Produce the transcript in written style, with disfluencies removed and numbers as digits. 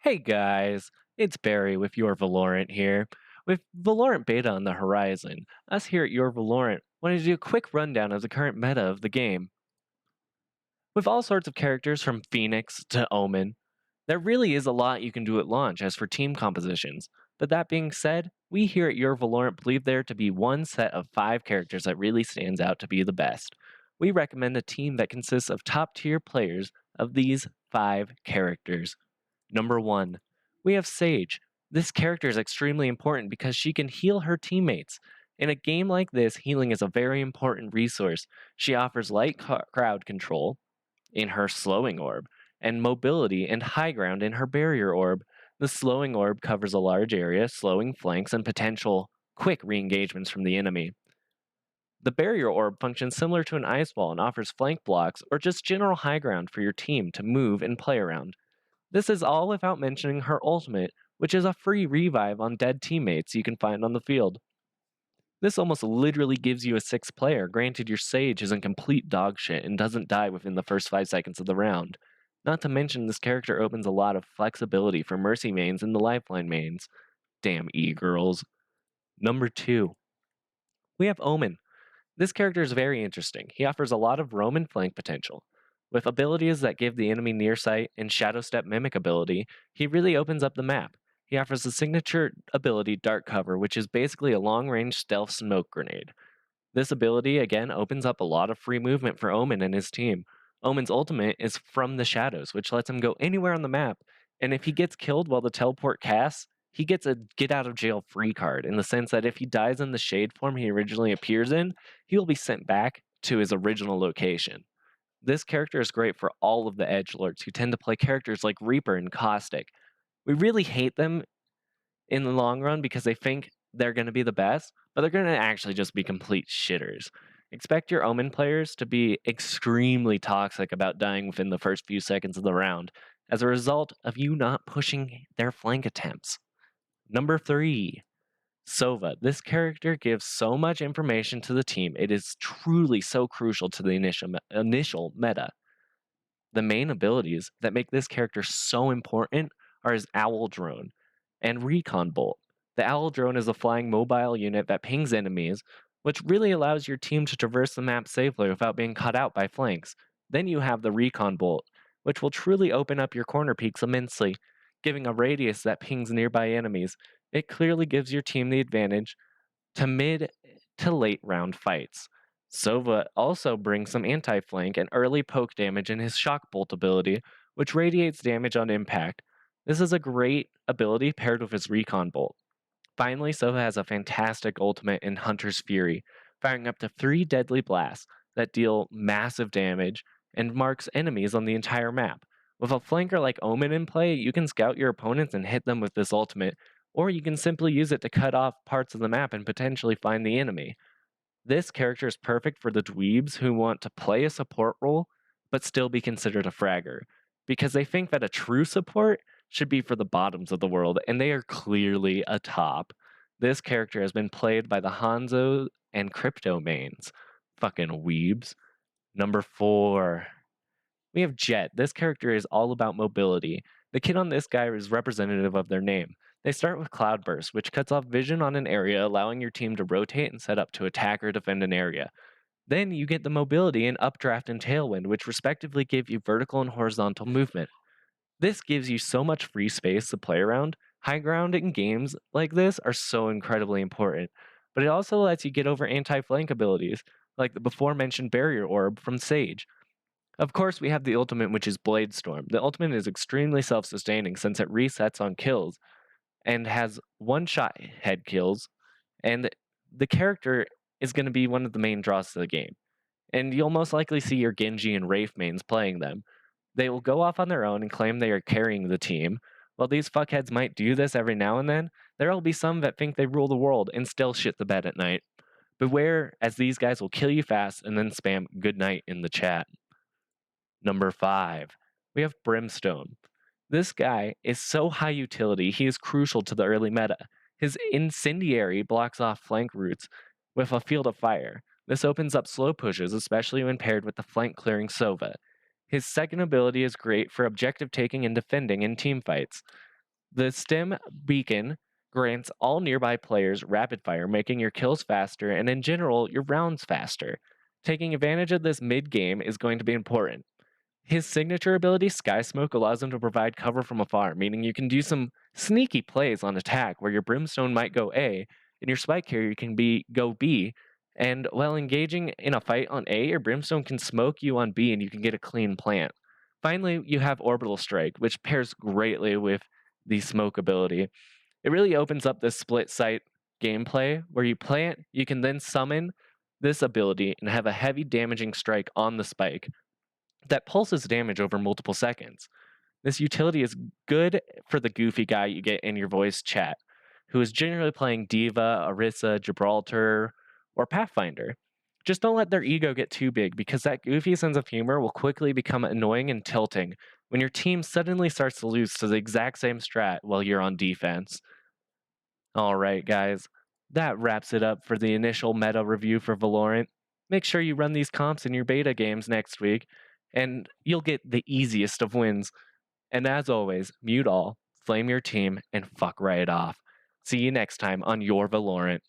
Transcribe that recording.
Hey guys, it's Barry with yourValorant here. With Valorant Beta on the horizon, us here at yourValorant wanted to do a quick rundown of the current meta of the game. With all sorts of characters from Phoenix to Omen, there really is a lot you can do at launch as for team compositions. But that being said, we here at yourValorant believe there to be one set of 5 characters that really stands out to be the best. We recommend a team that consists of top tier players of these 5 characters. Number 1, we have Sage. This character is extremely important because she can heal her teammates. In a game like this, healing is a very important resource. She offers light crowd control in her slowing orb, and mobility and high ground in her barrier orb. The slowing orb covers a large area, slowing flanks and potential quick re engagements from the enemy. The barrier orb functions similar to an ice wall and offers flank blocks or just general high ground for your team to move and play around. This is all without mentioning her ultimate, which is a free revive on dead teammates you can find on the field. This almost literally gives you a 6th player, granted your Sage isn't complete dog shit and doesn't die within the first 5 seconds of the round. Not to mention, this character opens a lot of flexibility for Mercy mains and the Lifeline mains. Damn e-girls. Number 2, we have Omen. This character is very interesting. He offers a lot of roam and flank potential. With abilities that give the enemy near sight and shadow step mimic ability, he really opens up the map. He offers the signature ability Dark Cover, which is basically a long range stealth smoke grenade. This ability again opens up a lot of free movement for Omen and his team. Omen's ultimate is from the shadows, which lets him go anywhere on the map, and if he gets killed while the teleport casts, he gets a get out of jail free card in the sense that if he dies in the shade form he originally appears in, he will be sent back to his original location. This character is great for all of the edgelords who tend to play characters like Reaper and Caustic. We really hate them in the long run because they think they're going to be the best, but they're going to actually just be complete shitters. Expect your Omen players to be extremely toxic about dying within the first few seconds of the round as a result of you not pushing their flank attempts. Number 3, Sova. This character gives so much information to the team, it is truly so crucial to the initial meta. The main abilities that make this character so important are his Owl Drone and Recon Bolt. The Owl Drone is a flying mobile unit that pings enemies, which really allows your team to traverse the map safely without being caught out by flanks. Then you have the Recon Bolt, which will truly open up your corner peaks immensely, giving a radius that pings nearby enemies. It clearly gives your team the advantage to mid to late round fights. Sova also brings some anti-flank and early poke damage in his Shock Bolt ability, which radiates damage on impact. This is a great ability paired with his Recon Bolt. Finally, Sova has a fantastic ultimate in Hunter's Fury, firing up to 3 deadly blasts that deal massive damage and marks enemies on the entire map. With a flanker like Omen in play, you can scout your opponents and hit them with this ultimate, or you can simply use it to cut off parts of the map and potentially find the enemy. This character is perfect for the dweebs who want to play a support role but still be considered a fragger, because they think that a true support should be for the bottoms of the world, and they are clearly a top. This character has been played by the Hanzo and Crypto mains. Fucking weebs. Number 4, we have Jet. This character is all about mobility. The kit on this guy is representative of their name. They start with Cloudburst, which cuts off vision on an area, allowing your team to rotate and set up to attack or defend an area. Then you get the mobility in Updraft and Tailwind, which respectively give you vertical and horizontal movement. This gives you so much free space to play around. High ground in games like this are so incredibly important, but it also lets you get over anti-flank abilities, like the before mentioned Barrier Orb from Sage. Of course, we have the ultimate, which is Blade Storm. The ultimate is extremely self-sustaining since it resets on kills and has one-shot head kills, and the character is going to be one of the main draws to the game. And you'll most likely see your Genji and Wraith mains playing them. They will go off on their own and claim they are carrying the team. While these fuckheads might do this every now and then, there will be some that think they rule the world and still shit the bed at night. Beware, as these guys will kill you fast and then spam good night in the chat. Number 5, we have Brimstone. This guy is so high utility, he is crucial to the early meta. His Incendiary blocks off flank routes with a field of fire. This opens up slow pushes, especially when paired with the flank clearing Sova. His second ability is great for objective taking and defending in team fights. The stim beacon grants all nearby players rapid fire, making your kills faster and, in general, your rounds faster. Taking advantage of this mid game is going to be important. His signature ability, Sky Smoke, allows him to provide cover from afar, meaning you can do some sneaky plays on attack where your Brimstone might go A and your Spike Carrier can go B. And while engaging in a fight on A, your Brimstone can smoke you on B and you can get a clean plant. Finally, you have Orbital Strike, which pairs greatly with the smoke ability. It really opens up this split site gameplay where you plant, you can then summon this ability and have a heavy damaging strike on the spike that pulses damage over multiple seconds. This utility is good for the goofy guy you get in your voice chat, who is generally playing Diva, Orisa, Gibraltar, or Pathfinder. Just don't let their ego get too big because that goofy sense of humor will quickly become annoying and tilting when your team suddenly starts to lose to the exact same strat while you're on defense. All right, guys, that wraps it up for the initial meta review for Valorant. Make sure you run these comps in your beta games next week, and you'll get the easiest of wins. And as always, mute all, flame your team, and fuck right off. See you next time on Your Valorant.